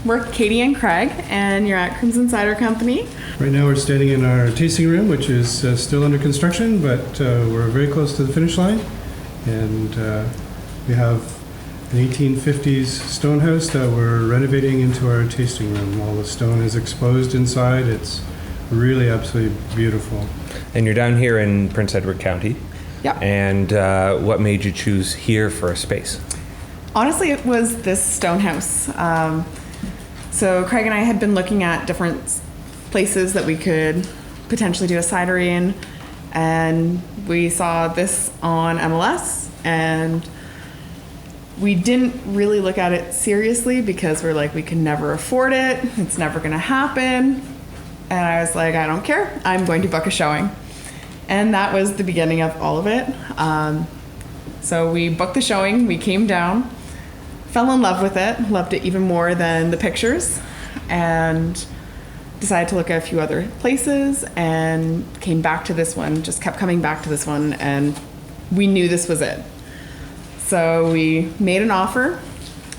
we're Katie and Craig, and you're at Crimson Cider Company. Right now we're standing in our tasting room, which is still under construction, but we're very close to the finish line. And we have an 1850s stone house that we're renovating into our tasting room. All the stone is exposed inside. It's really absolutely beautiful. And you're down here in Prince Edward County. Yeah. And what made you choose here for a space? Honestly, it was this stone house. So Craig and I had been looking at different places that we could potentially do a cidery in, and we saw this on MLS, and we didn't really look at it seriously because we're like, we can never afford it. It's never going to happen. And I was like, I don't care. I'm going to book a showing. And that was the beginning of all of it. So we booked the showing. We came down, fell in love with it, loved it even more than the pictures, and decided to look at a few other places and came back to this one, just kept coming back to this one, and we knew this was it. So we made an offer,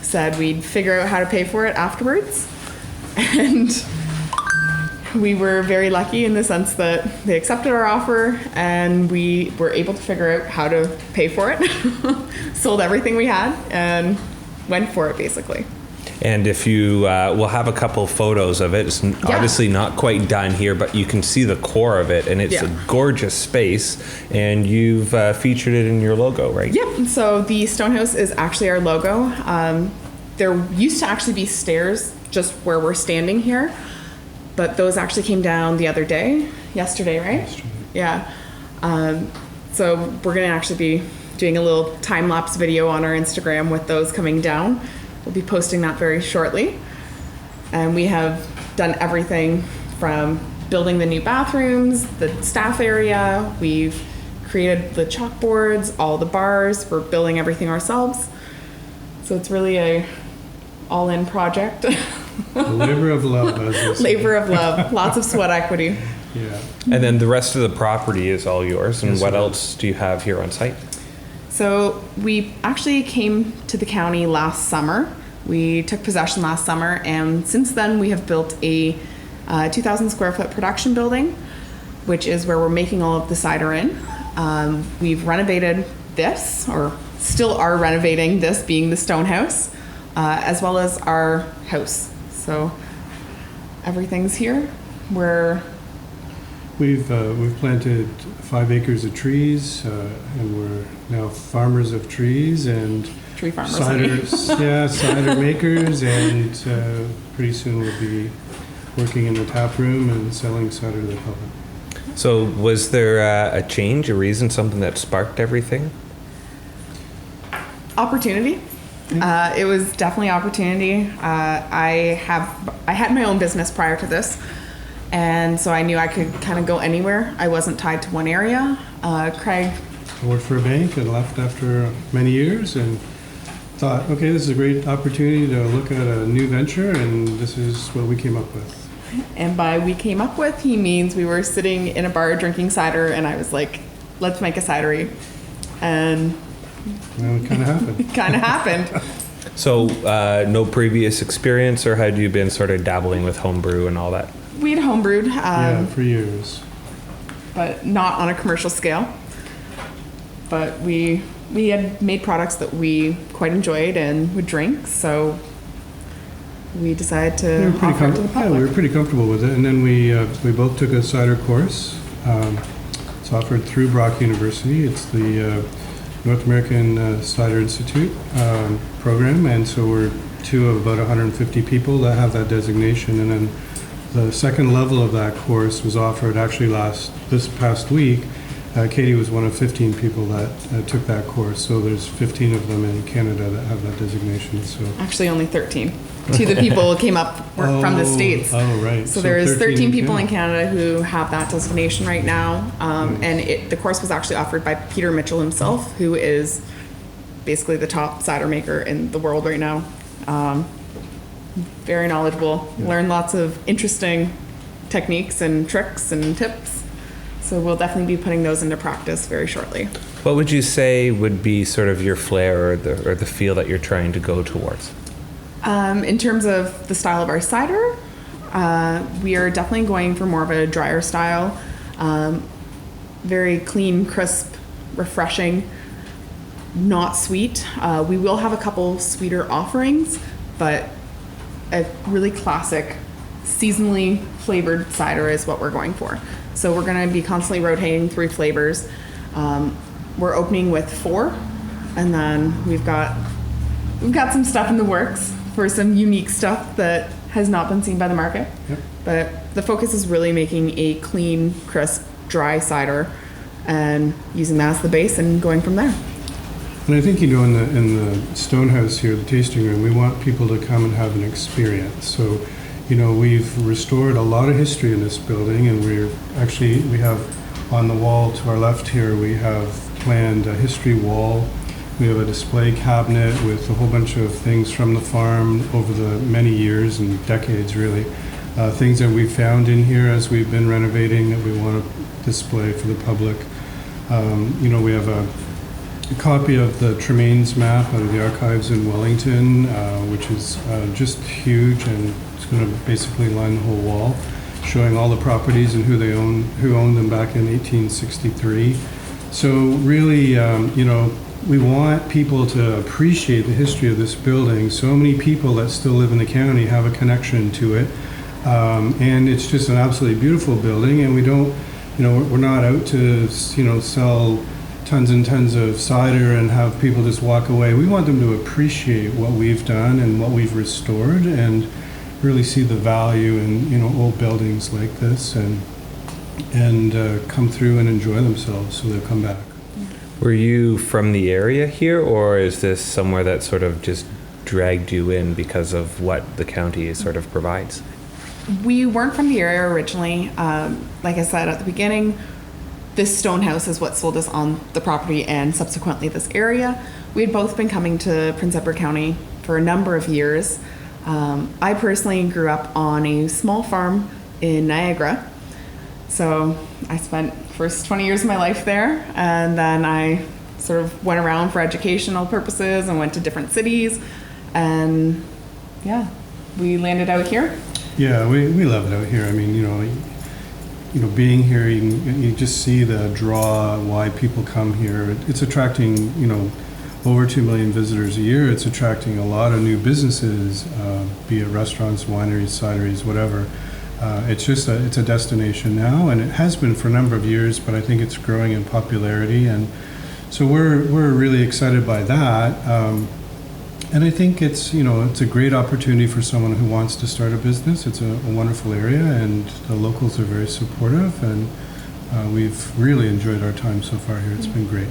said we'd figure out how to pay for it afterwards, and we were very lucky in the sense that they accepted our offer and we were able to figure out how to pay for it. Sold everything we had and went for it, basically. And if you, we'll have a couple photos of it. It's obviously not quite done here, but you can see the core of it, and it's a gorgeous space, and you've featured it in your logo, right? Yep. So the Stonehouse is actually our logo. There used to actually be stairs just where we're standing here, but those actually came down the other day, yesterday, right? Yesterday. Yeah. So we're going to actually be doing a little time-lapse video on our Instagram with those coming down. We'll be posting that very shortly. And we have done everything from building the new bathrooms, the staff area. We've created the chalkboards, all the bars. We're building everything ourselves. So it's really a all-in project. A labor of love, as they say. Labor of love. Lots of sweat equity. Yeah. And then the rest of the property is all yours. And Yes, what it is. else do you have here on site? So we actually came to the county last summer. We took possession last summer, and since then we have built a 2,000 square foot production building, which is where we're making all of the cider in. We've renovated this, or still are renovating this, being the stone house, as well as our house. So everything's here. We've planted 5 acres of trees, and we're now farmers of trees and Tree farmers. cider makers, and pretty soon we'll be working in the tap room and selling cider to the public. So was there a change, a reason, something that sparked everything? Opportunity. It was definitely opportunity. I had my own business prior to this, and so I knew I could kind of go anywhere. I wasn't tied to one area. Craig. I worked for a bank and left after many years, and thought, okay, this is a great opportunity to look at a new venture, and this is what we came up with. And by we came up with, he means we were sitting in a bar drinking cider, and I was like, let's make a cidery. And Well, it kind of happened. it kind of happened. So no previous experience, or had you been sort of dabbling with homebrew and all that? We had homebrewed, Yeah, for years. but not on a commercial scale. But we had made products that we quite enjoyed and would drink, so we decided to offer it to the public. we were pretty comfortable with it, and then we both took a cider course. It's offered through Brock University. It's the North American Cider Institute program, and so we're two of about 150 people that have that designation. And then the second level of that course was offered actually this past week. Katie was one of 15 people that took that course, so there's 15 of them in Canada that have that designation. So Actually, only 13. Two of the people came up from the States. Oh, right. So there's 13 people in Canada. Canada who have that designation right now. And the course was actually offered by Peter Mitchell himself, who is basically the top cider maker in the world right now. Very knowledgeable. Yeah. Learned lots of interesting techniques and tricks and tips. So we'll definitely be putting those into practice very shortly. What would you say would be sort of your flair or the feel that you're trying to go towards? In terms of the style of our cider, we are definitely going for more of a drier style. Very clean, crisp, refreshing, not sweet. We will have a couple sweeter offerings, but a really classic, seasonally flavored cider is what we're going for. So we're going to be constantly rotating 3 flavors. We're opening with 4, and then we've got some stuff in the works for some unique stuff that has not been seen by the market. Yep. But the focus is really making a clean, crisp, dry cider and using that as the base and going from there. And I think, in the Stonehouse here, the tasting room, we want people to come and have an experience. So, we've restored a lot of history in this building, and we have on the wall to our left here, we have planned a history wall. We have a display cabinet with a whole bunch of things from the farm over the many years and decades, really. Things that we found in here as we've been renovating that we want to display for the public. We have a copy of the Tremaines map out of the archives in Wellington, which is just huge, and it's going to basically line the whole wall, showing all the properties and who owned them back in 1863. So really, we want people to appreciate the history of this building. So many people that still live in the county have a connection to it, and it's just an absolutely beautiful building. And we don't, we're not out to, sell tons and tons of cider and have people just walk away. We want them to appreciate what we've done and what we've restored, and really see the value in old buildings like this, and come through and enjoy themselves, so they'll come back. Were you from the area here, or is this somewhere that sort of just dragged you in because of what the county sort of provides? We weren't from the area originally. Like I said at the beginning, this Stonehouse is what sold us on the property and subsequently this area. We had both been coming to Prince Edward County for a number of years. I personally grew up on a small farm in Niagara. So I spent the first 20 years of my life there, and then I sort of went around for educational purposes and went to different cities, and yeah, we landed out here. Yeah, we love it out here. I mean, being here, you just see the draw, why people come here. It's attracting, over 2 million visitors a year. It's attracting a lot of new businesses, be it restaurants, wineries, cideries, whatever. It's a destination now, and it has been for a number of years, but I think it's growing in popularity, and so we're really excited by that. And I think it's a great opportunity for someone who wants to start a business. It's a wonderful area, and the locals are very supportive, and we've really enjoyed our time so far here. It's been great.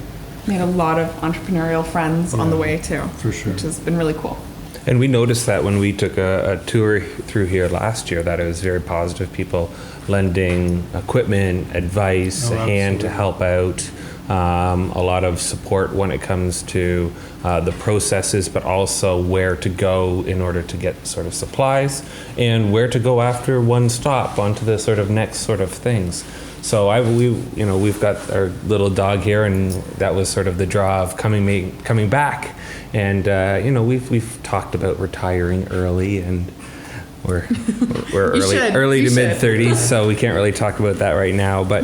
Made a lot of entrepreneurial friends on the way too, for sure, which has been really cool. And we noticed that when we took a tour through here last year, that it was very positive. People lending equipment, advice, a hand to help out, a lot of support when it comes to the processes, but also where to go in order to get sort of supplies, and where to go after one stop onto the sort of next sort of things. So we've got our little dog here, and that was sort of the draw of coming back. And we've talked about retiring early, and we're early to mid 30s, so we can't really talk about that right now. But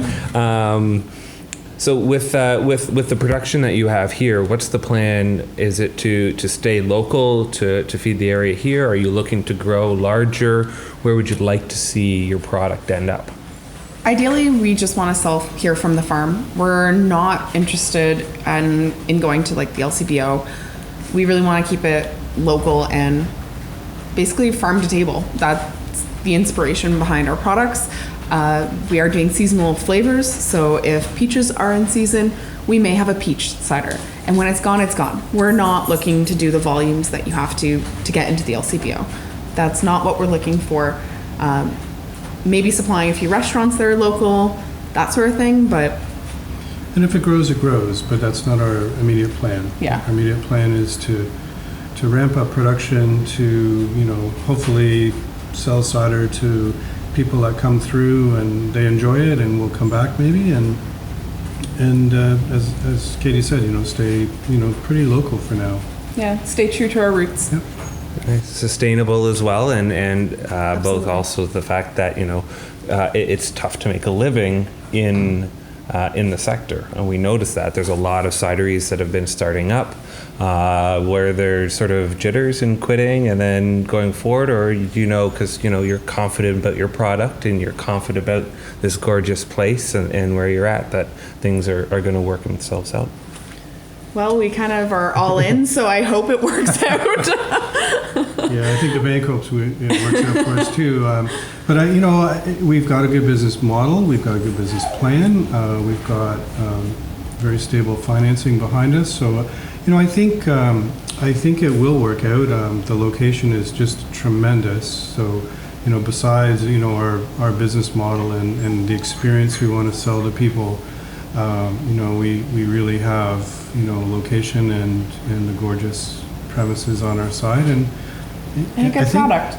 so with the production that you have here, what's the plan? Is it to stay local to feed the area here? Are you looking to grow larger? Where would you like to see your product end up? Ideally, we just want to sell here from the farm. We're not interested in going to like the LCBO. We really want to keep it local and basically farm to table. That's the inspiration behind our products. We are doing seasonal flavors, so if peaches are in season, we may have a peach cider. And when it's gone, it's gone. We're not looking to do the volumes that you have to get into the LCBO. That's not what we're looking for. Maybe supplying a few restaurants that are local, that sort of thing, but... And if it grows, it grows, but that's not our immediate plan. Yeah. Our immediate plan is to ramp up production, to, hopefully sell cider to people that come through and they enjoy it and will come back maybe, and as Katie said, stay, pretty local for now. Yeah, stay true to our roots. Yep. Sustainable as well, and both Absolutely. also the fact that it's tough to make a living in the sector, and we notice that there's a lot of cideries that have been starting up where there's sort of jitters in quitting and then going forward, or because you're confident about your product and you're confident about this gorgeous place and where you're at, that things are going to work themselves out. Well, we kind of are all in, so I hope it works out. Yeah, I think the bank hopes it works out for us too. But we've got a good business model. We've got a good business plan. We've got very stable financing behind us. So, I think it will work out. The location is just tremendous. So, besides our business model and the experience we want to sell to people, we really have location and the gorgeous premises on our side and a good product.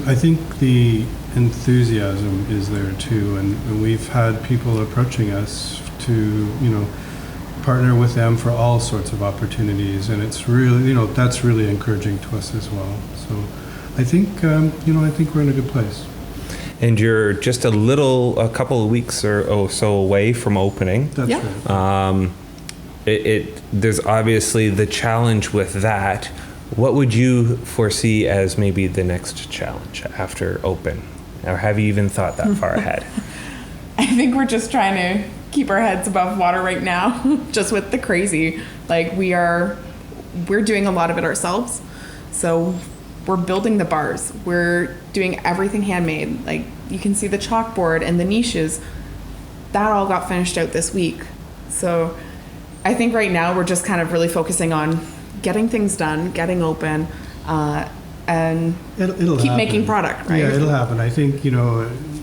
I think the enthusiasm is there too, and we've had people approaching us to partner with them for all sorts of opportunities, and it's really that's really encouraging to us as well. So I think we're in a good place. And you're just a couple of weeks or so away from opening. That's Yeah. right. There's obviously the challenge with that. What would you foresee as maybe the next challenge after open? Or have you even thought that far ahead? I think we're just trying to keep our heads above water right now, just with the crazy. Like we're doing a lot of it ourselves. So we're building the bars. We're doing everything handmade. Like you can see the chalkboard and the niches. That all got finished out this week. So I think right now we're just kind of really focusing on getting things done, getting open, and It'll keep happen. making product, right? Yeah, it'll happen. I think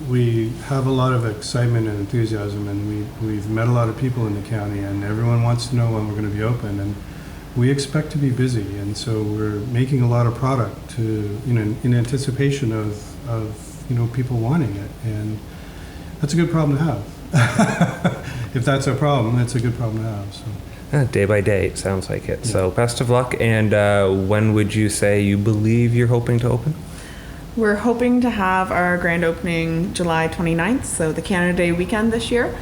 we have a lot of excitement and enthusiasm, and we've met a lot of people in the county, and everyone wants to know when we're going to be open, and we expect to be busy, and so we're making a lot of product to in anticipation of people wanting it, and that's a good problem to have. If that's a problem, it's a good problem to have. So. Day by day, it sounds like it. Yeah. So best of luck. And when would you say you believe you're hoping to open? We're hoping to have our grand opening July 29th, so the Canada Day weekend this year.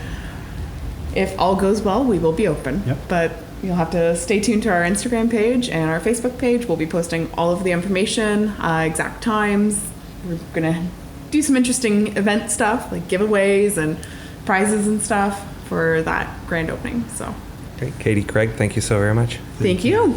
If all goes well, we will be open. Yep. But you'll have to stay tuned to our Instagram page and our Facebook page. We'll be posting all of the information, exact times. We're going to do some interesting event stuff, like giveaways and prizes and stuff for that grand opening. So. Great. Katie, Craig, thank you so very much. Thank you.